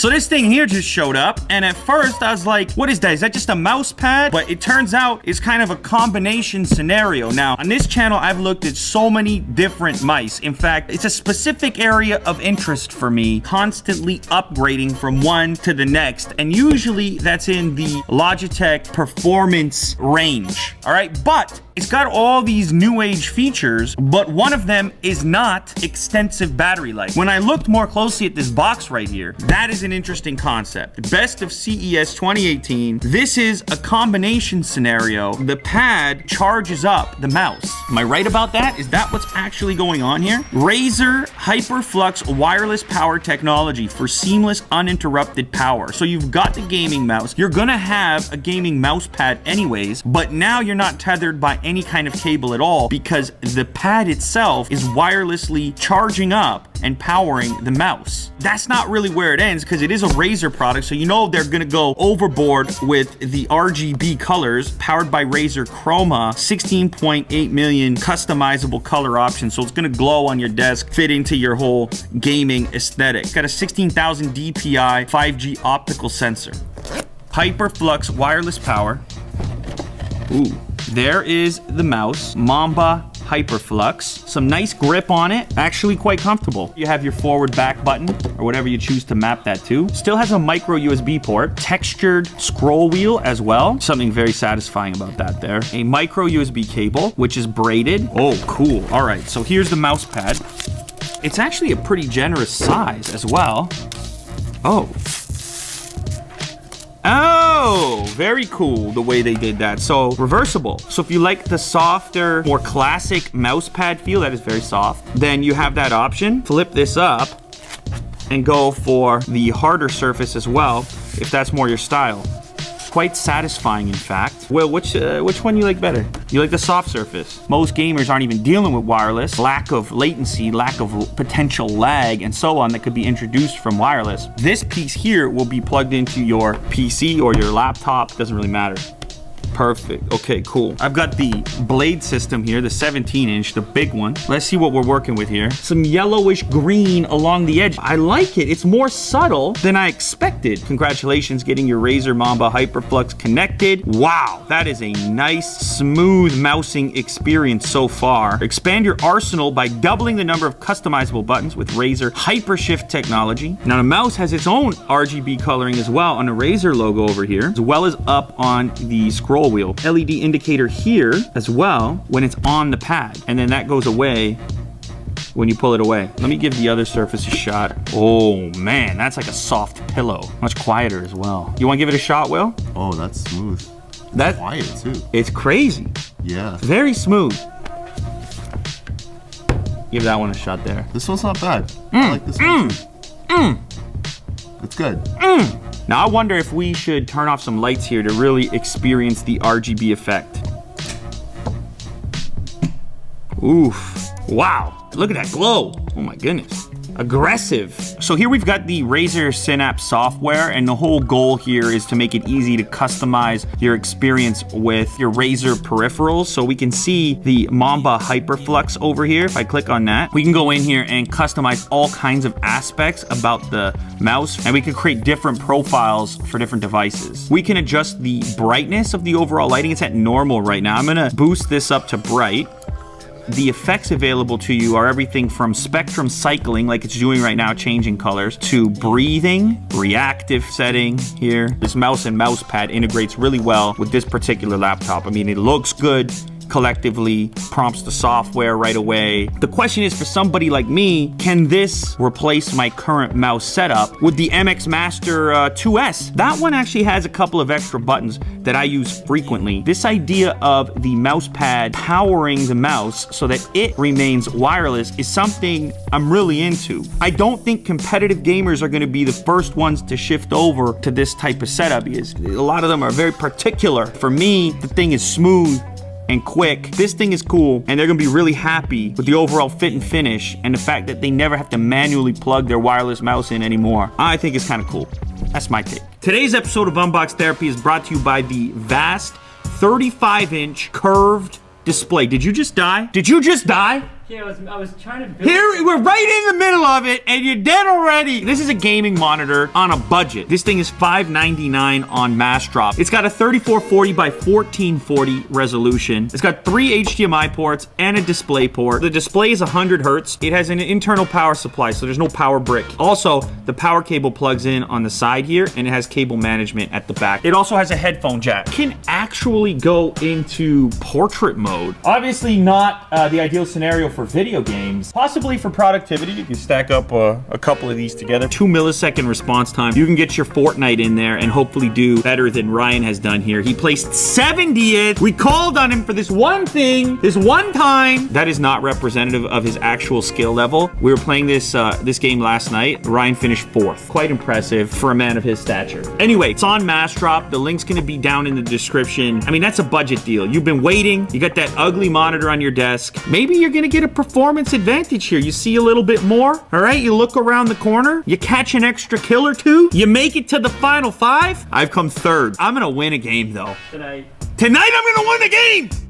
So this thing here just showed up, and at first I was like, what is that? Is that just a mouse pad? But it turns out it's kind of a combination scenario. Now, on this channel, I've looked at so many different mice. In fact, it's a specific area of interest for me, constantly upgrading from one to the next, and usually that's in the Logitech performance range, all right? But it's got all these new age features, but one of them is not extensive battery life. When I looked more closely at this box right here, that is an interesting concept. Best of CES 2018. This is a combination scenario. The pad charges up the mouse. Am I right about that? Is that what's actually going on here? Razer HyperFlux wireless power technology for seamless, uninterrupted power. So you've got the gaming mouse. You're gonna have a gaming mouse pad anyways, but now you're not tethered by any kind of cable at all because the pad itself is wirelessly charging up and powering the mouse. That's not really where it ends because it is a Razer product, so you know they're gonna go overboard with the RGB colors powered by Razer Chroma, 16.8 million customizable color options, so it's gonna glow on your desk, fit into your whole gaming aesthetic. Got a 16,000 DPI 5G optical sensor. HyperFlux wireless power. Ooh. There is the mouse, Mamba HyperFlux. Some nice grip on it, actually quite comfortable. You have your forward back button, or whatever you choose to map that to. Still has a micro USB port, textured scroll wheel as well. Something very satisfying about that there. A micro USB cable, which is braided. Oh, cool. All right, so here's the mouse pad. It's actually a pretty generous size as well. Oh, very cool the way they did that. So reversible. So if you like the softer, more classic mouse pad feel, that is very soft, then you have that option. Flip this up and go for the harder surface as well, if that's more your style. Quite satisfying, in fact. Well, which one you like better? You like the soft surface. Most gamers aren't even dealing with wireless. Lack of latency, lack of potential lag, and so on that could be introduced from wireless. This piece here will be plugged into your PC or your laptop. Doesn't really matter. Perfect. Okay, cool. I've got the blade system here, the 17-inch, the big one. Let's see what we're working with here. Some yellowish green along the edge. I like it. It's more subtle than I expected. Congratulations getting your Razer Mamba HyperFlux connected. Wow, that is a nice, smooth mousing experience so far. Expand your arsenal by doubling the number of customizable buttons with Razer HyperShift technology. Now, the mouse has its own RGB coloring as well on the Razer logo over here, as well as up on the scroll wheel. LED indicator here as well when it's on the pad, and then that goes away when you pull it away. Let me give the other surface a shot. Oh man, that's like a soft pillow. Much quieter as well. You want to give it a shot, Will? Oh, that's smooth. That's quiet too. It's crazy. Yeah. Very smooth. Give that one a shot there. This one's not bad. I like this one too. It's good. Now I wonder if we should turn off some lights here to really experience the RGB effect. Oof. Wow. Look at that glow. Oh my goodness. Aggressive. So here we've got the Razer Synapse software, and the whole goal here is to make it easy to customize your experience with your Razer peripherals. So we can see the Mamba HyperFlux over here. If I click on that, we can go in here and customize all kinds of aspects about the mouse, and we can create different profiles for different devices. We can adjust the brightness of the overall lighting. It's at normal right now. I'm gonna boost this up to bright. The effects available to you are everything from spectrum cycling, like it's doing right now, changing colors, to breathing, reactive setting here. This mouse and mouse pad integrates really well with this particular laptop. I mean, it looks good. Collectively prompts the software right away. The question is, for somebody like me, can this replace my current mouse setup with the MX Master 2S? That one actually has a couple of extra buttons that I use frequently. This idea of the mouse pad powering the mouse so that it remains wireless is something I'm really into. I don't think competitive gamers are going to be the first ones to shift over to this type of setup because a lot of them are very particular. For me, the thing is smooth and quick. This thing is cool, and they're gonna be really happy with the overall fit and finish and the fact that they never have to manually plug their wireless mouse in anymore. I think it's kind of cool. That's my take. Today's episode of Unbox Therapy is brought to you by the vast 35-inch curved display. Did you just die? Did you just die? Yeah, I was trying to build. Here, we're right in the middle of it, and you're dead already. This is a gaming monitor on a budget. This thing is $599 on Mass Drop. It's got a 3440 by 1440 resolution. It's got 3 HDMI ports and a display port. The display is 100 hertz. It has an internal power supply, so there's no power brick. Also, the power cable plugs in on the side here, and it has cable management at the back. It also has a headphone jack. It can actually go into portrait mode. Obviously not the ideal scenario for video games. Possibly for productivity. You can stack up a couple of these together. 2 millisecond response time. You can get your Fortnite in there and hopefully do better than Ryan has done here. He placed 70th. We called on him for this one thing, this one time. That is not representative of his actual skill level. We were playing this game last night. Ryan finished 4th. Quite impressive for a man of his stature. Anyway, it's on Mass Drop. The link's gonna be down in the description. I mean, that's a budget deal. You've been waiting. You got that ugly monitor on your desk. Maybe you're gonna get a performance advantage here. You see a little bit more, all right? You look around the corner, you catch an extra kill or two, you make it to the final 5. I've come 3rd. I'm gonna win a game though. Tonight I'm gonna win a game!